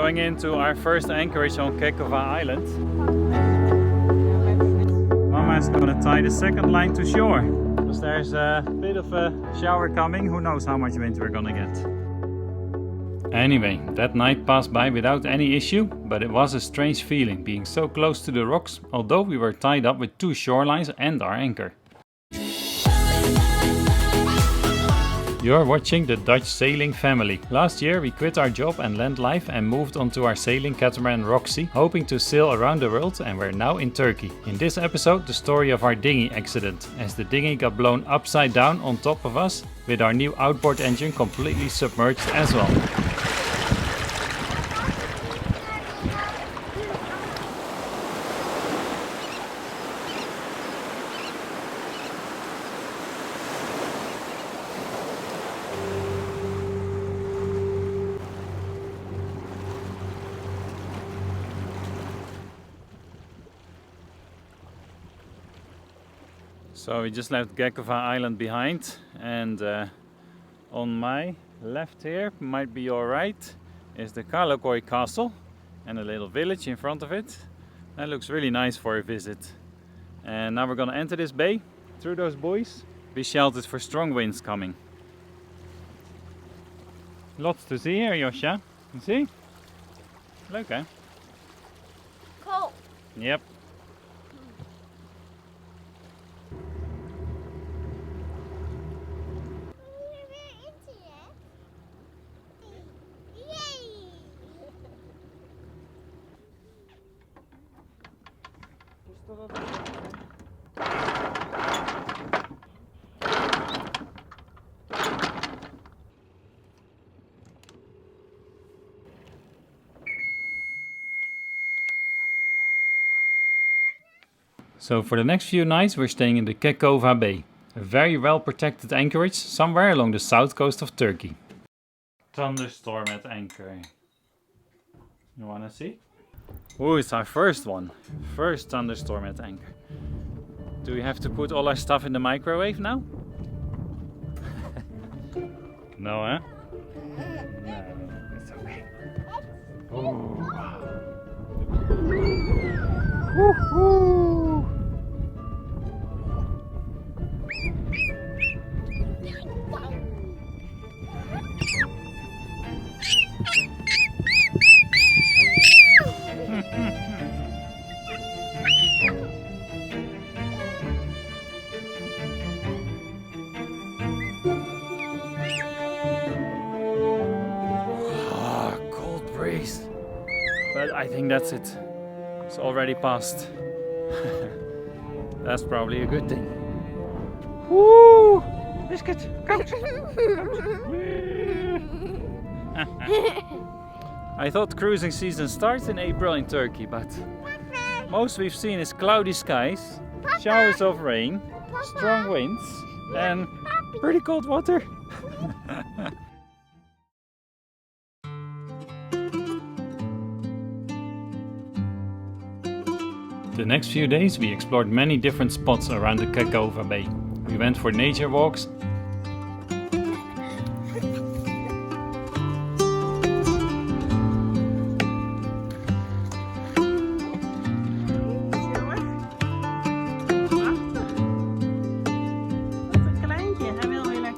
Going into our first anchorage on Kekova Island. Mama's gonna tie the second line to shore. Because there's a bit of a shower coming. Who knows how much wind we're gonna get. Anyway, that night passed by without any issue, but it was a strange feeling being so close to the rocks, although we were tied up with 2 shorelines and our anchor. You're watching the Dutch sailing family. Last year we quit our job and land life and moved onto our sailing catamaran Roxy, hoping to sail around the world, and we're now in Turkey. In this episode, the story of our dinghy accident, as the dinghy got blown upside down on top of us, with our new outboard engine completely submerged as well. So we just left Kekova Island behind, and on my left here, might be alright, is the Kekova castle and a little village in front of it. That looks really nice for a visit. And now we're gonna enter this bay through those buoys. Be sheltered for strong winds coming. Lots to see here, Josja. You see? Leuk hè? Cool. Yep. So for the next few nights we're staying in the Kekova Bay, a very well protected anchorage somewhere along the south coast of Turkey. Thunderstorm at anchor. You wanna see? Oh, it's our first one. First thunderstorm at anchor. Do we have to put all our stuff in the microwave now? No, huh? No, it's okay. Oh. Woohoo! But I think that's it. It's already passed. That's probably a good thing. Woo! Biscuit, come! I thought cruising season starts in April in Turkey, but most we've seen is cloudy skies, showers of rain, strong winds, and pretty cold water. The next few days we explored many different spots around the Kekova Bay. We went for nature walks,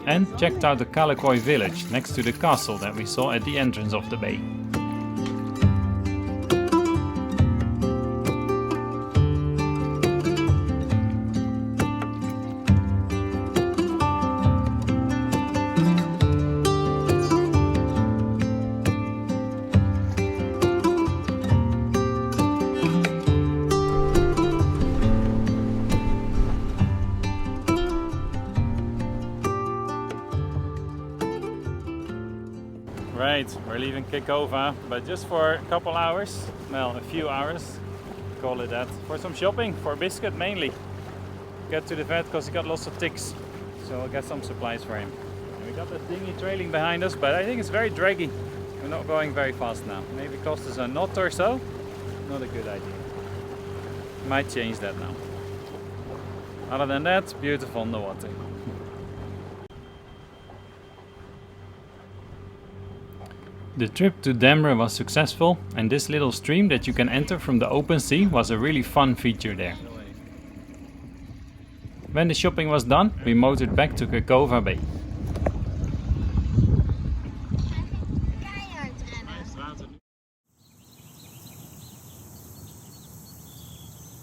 and checked out the Kekova village next to the castle that we saw at the entrance of the bay. Right, we're leaving Kekova, but just for a couple hours, well, a few hours, call it that, for some shopping, for biscuit mainly. Get to the vet because he got lots of ticks, so I'll get some supplies for him. And we got the dinghy trailing behind us, but I think it's very draggy. We're not going very fast now. Maybe cost us a knot or so. Not a good idea. Might change that now. Other than that, beautiful on the water. The trip to Demre was successful, and this little stream that you can enter from the open sea was a really fun feature there. When the shopping was done, we motored back to Kekova Bay.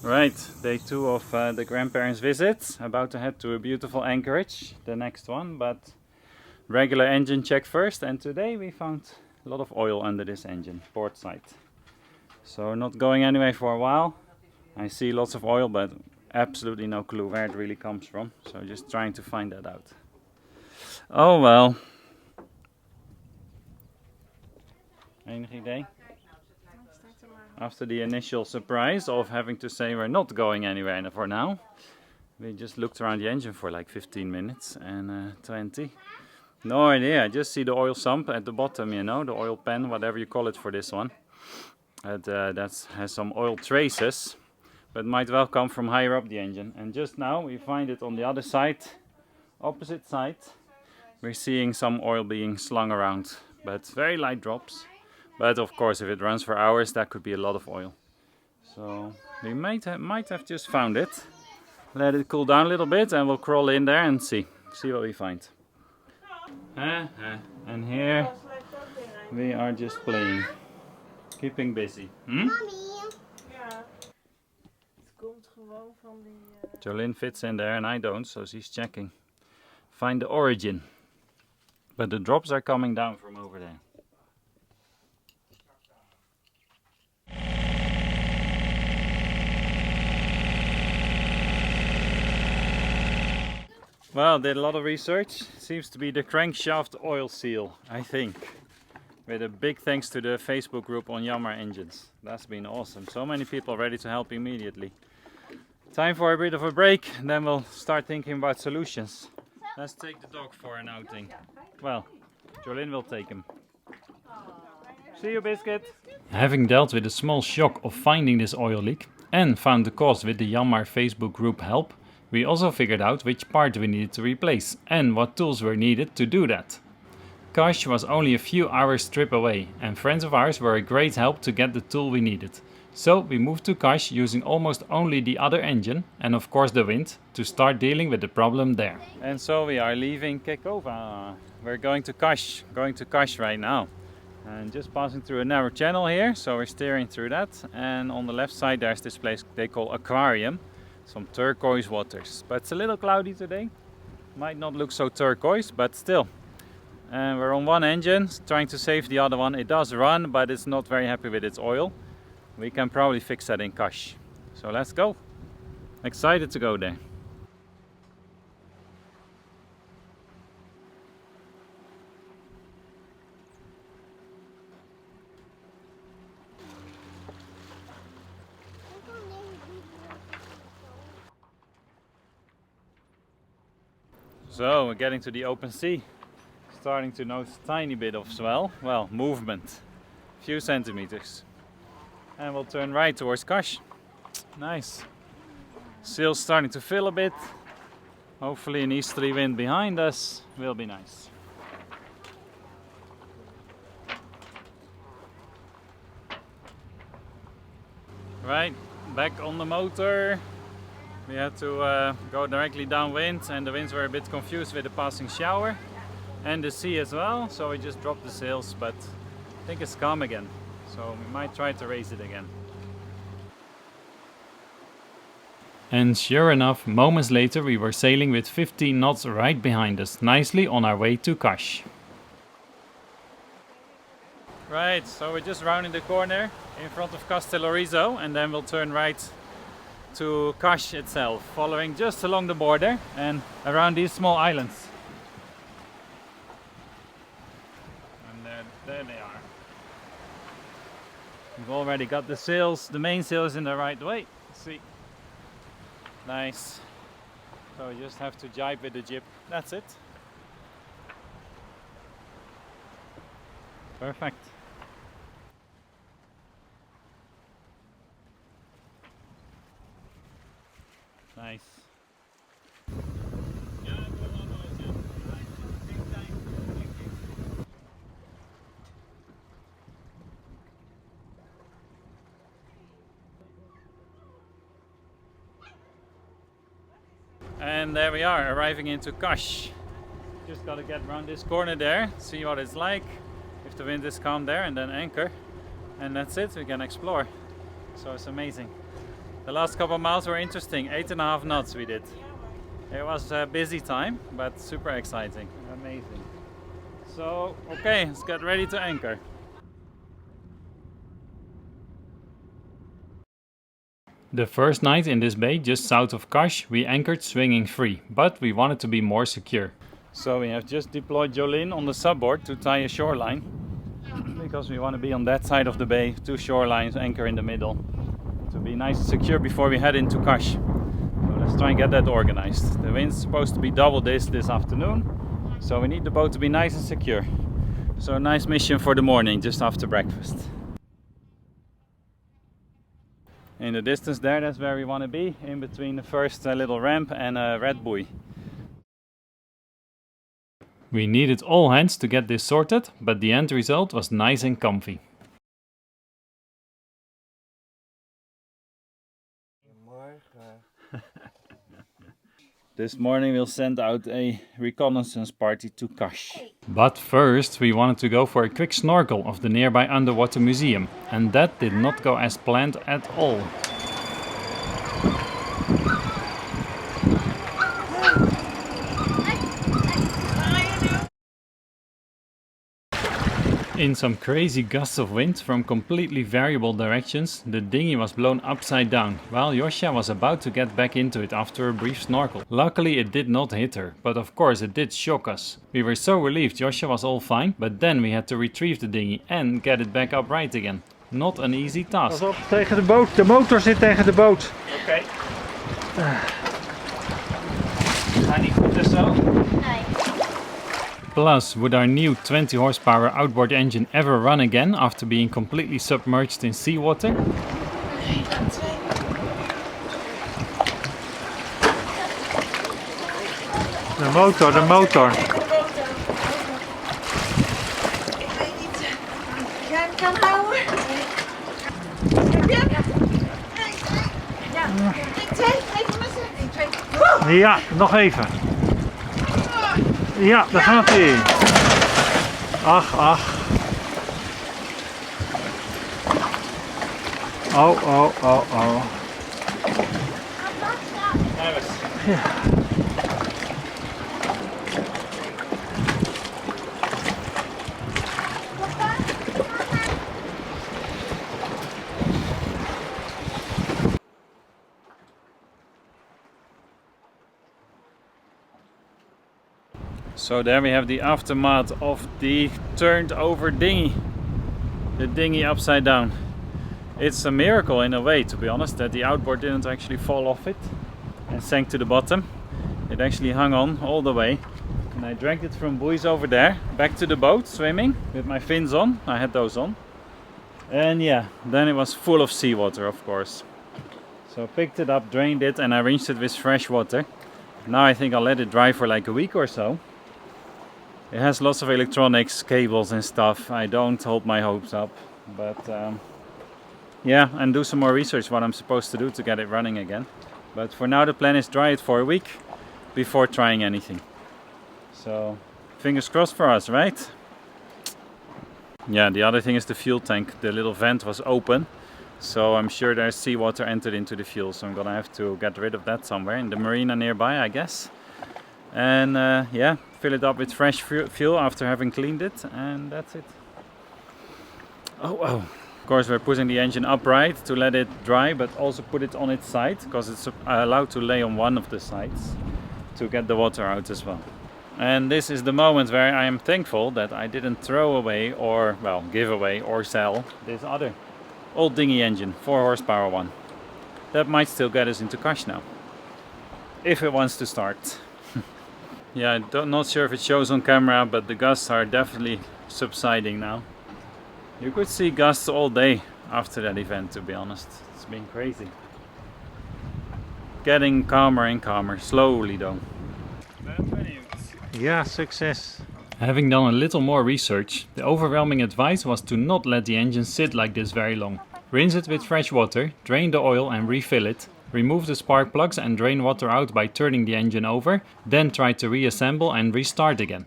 Right, day 2 of the grandparents' visit. About to head to a beautiful anchorage, the next one, but regular engine check first. And today we found a lot of oil under this engine, port side. So not going anywhere for a while. I see lots of oil, but absolutely no clue where it really comes from. So just trying to find that out. Oh well. Enig idee? After the initial surprise of having to say we're not going anywhere for now, we just looked around the engine for like 15 minutes and 20. No idea, I just see the oil sump at the bottom, you know, the oil pan, whatever you call it for this one. That has some oil traces, but might well come from higher up the engine. And just now we find it on the other side, opposite side. We're seeing some oil being slung around, but very light drops. But of course, if it runs for hours, that could be a lot of oil. So we might have just found it. Let it cool down a little bit and we'll crawl in there and see what we find. And here we are just playing, keeping busy. Jolene fits in there and I don't, so she's checking. Find the origin. But the drops are coming down from over there. Well, did a lot of research. Seems to be the crankshaft oil seal, I think. With a big thanks to the Facebook group on Yamaha engines. That's been awesome. So many people ready to help immediately. Time for a bit of a break, and then we'll start thinking about solutions. Let's take the dog for an outing. Well, Jolene will take him. See you, Biscuit! Having dealt with the small shock of finding this oil leak and found the cause with the Yamaha Facebook group help, we also figured out which part we needed to replace and what tools were needed to do that. Kas was only a few hours trip away and friends of ours were a great help to get the tool we needed. So we moved to Kas using almost only the other engine and of course the wind to start dealing with the problem there. And so we are leaving Kekova. We're going to Kas right now. And just passing through a narrow channel here, so we're steering through that. And on the left side there's this place they call Aquarium. Some turquoise waters, but it's a little cloudy today. Might not look so turquoise, but still. And we're on one engine, trying to save the other one. It does run, but it's not very happy with its oil. We can probably fix that in Kas. So let's go. Excited to go there. So we're getting to the open sea, starting to notice a tiny bit of swell, well, movement, a few centimeters. And we'll turn right towards Kas. Nice. Sails starting to fill a bit. Hopefully an easterly wind behind us will be nice. Right, back on the motor. We had to go directly downwind and the winds were a bit confused with the passing shower and the sea as well, so we just dropped the sails, but I think it's calm again, so we might try to raise it again. And sure enough, moments later we were sailing with 15 knots right behind us, nicely on our way to Kas. Right, so we're just rounding the corner in front of Castellorizo and then we'll turn right to Kas itself, following just along the border and around these small islands. And there they are. We've already got the sails, the main sails in the right way. See, nice. So we just have to jibe with the jib. That's it. Perfect. Nice. And there we are, arriving into Kas. Just gotta get around this corner there, see what it's like, if the wind is calm there, and then anchor. And that's it, we can explore. So it's amazing. The last couple of miles were interesting, 8.5 knots we did. It was a busy time, but super exciting, amazing. So, okay, let's get ready to anchor. The first night in this bay, just south of Kas, we anchored swinging free, but we wanted to be more secure. So we have just deployed Jolene on the subboard to tie a shoreline, because we want to be on that side of the bay, 2 shorelines, anchor in the middle, to be nice and secure before we head into Kas. So let's try and get that organized. The wind's supposed to be double this afternoon, so we need the boat to be nice and secure. So a nice mission for the morning, just after breakfast. In the distance there, that's where we want to be, in between the first little ramp and a red buoy. We needed all hands to get this sorted, but the end result was nice and comfy. This morning we'll send out a reconnaissance party to Kas. But first we wanted to go for a quick snorkel of the nearby underwater museum, and that did not go as planned at all. In some crazy gusts of wind from completely variable directions, the dinghy was blown upside down, while Josja was about to get back into it after a brief snorkel. Luckily it did not hit her, but of course it did shock us. We were so relieved Josja was all fine, but then we had to retrieve the dinghy and get it back upright again. Not an easy task. Pas op, tegen de boot. De motor zit tegen de boot. Oké. Ga niet goed en zo? Nee. Plus, would our new 20 horsepower outboard engine ever run again after being completely submerged in seawater? De motor, de motor. Ik weet niet. Jij hem kan houden? Heb je hem? Ja. 1, 2, even missen. 1, 2. Ja, nog even. Ja, daar gaat hij. Ach, ach. Oh, oh, oh, oh. Ja. So there we have the aftermath of the turned over dinghy. The dinghy upside down. It's a miracle in a way, to be honest, that the outboard didn't actually fall off it and sank to the bottom. It actually hung on all the way. And I dragged it from buoys over there, back to the boat, swimming, with my fins on. I had those on. And yeah, then it was full of seawater, of course. So I picked it up, drained it, and I rinsed it with fresh water. Now I think I'll let it dry for like a week or so. It has lots of electronics, cables and stuff. I don't hold my hopes up, but yeah, and do some more research what I'm supposed to do to get it running again. But for now the plan is dry it for a week before trying anything. So fingers crossed for us, right? Yeah, the other thing is the fuel tank. The little vent was open, so I'm sure there's seawater entered into the fuel, so I'm gonna have to get rid of that somewhere in the marina nearby, I guess. And yeah, fill it up with fresh fuel after having cleaned it, and that's it. Oh, of course we're putting the engine upright to let it dry, but also put it on its side, because it's allowed to lay on one of the sides to get the water out as well. And this is the moment where I am thankful that I didn't throw away or, well, give away or sell this other old dinghy engine, 4 horsepower one. That might still get us into Kas now, if it wants to start. Yeah, I'm not sure if it shows on camera, but the gusts are definitely subsiding now. You could see gusts all day after that event, to be honest. It's been crazy. Getting calmer and calmer, slowly though. Ja, succes. Having done a little more research, the overwhelming advice was to not let the engine sit like this very long. Rinse it with fresh water, drain the oil and refill it, Remove the spark plugs and drain water out by turning the engine over, then try to reassemble and restart again.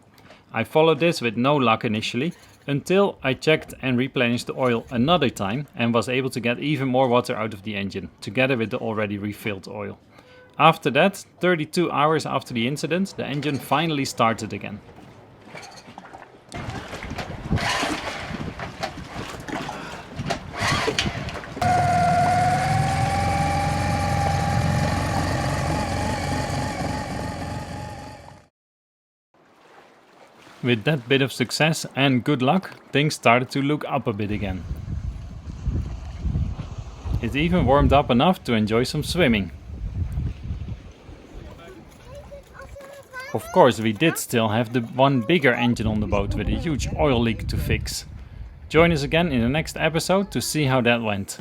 I followed this with no luck initially, until I checked and replenished the oil another time and was able to get even more water out of the engine, together with the already refilled oil. After that, 32 hours after the incident, the engine finally started again. With that bit of success and good luck, things started to look up a bit again. It even warmed up enough to enjoy some swimming. Of course, we did still have the one bigger engine on the boat with a huge oil leak to fix. Join us again in the next episode to see how that went.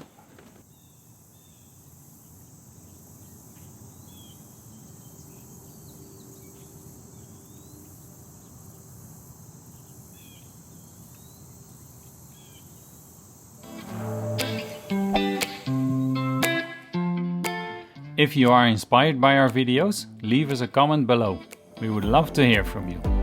If you are inspired by our videos, leave us a comment below. We would love to hear from you.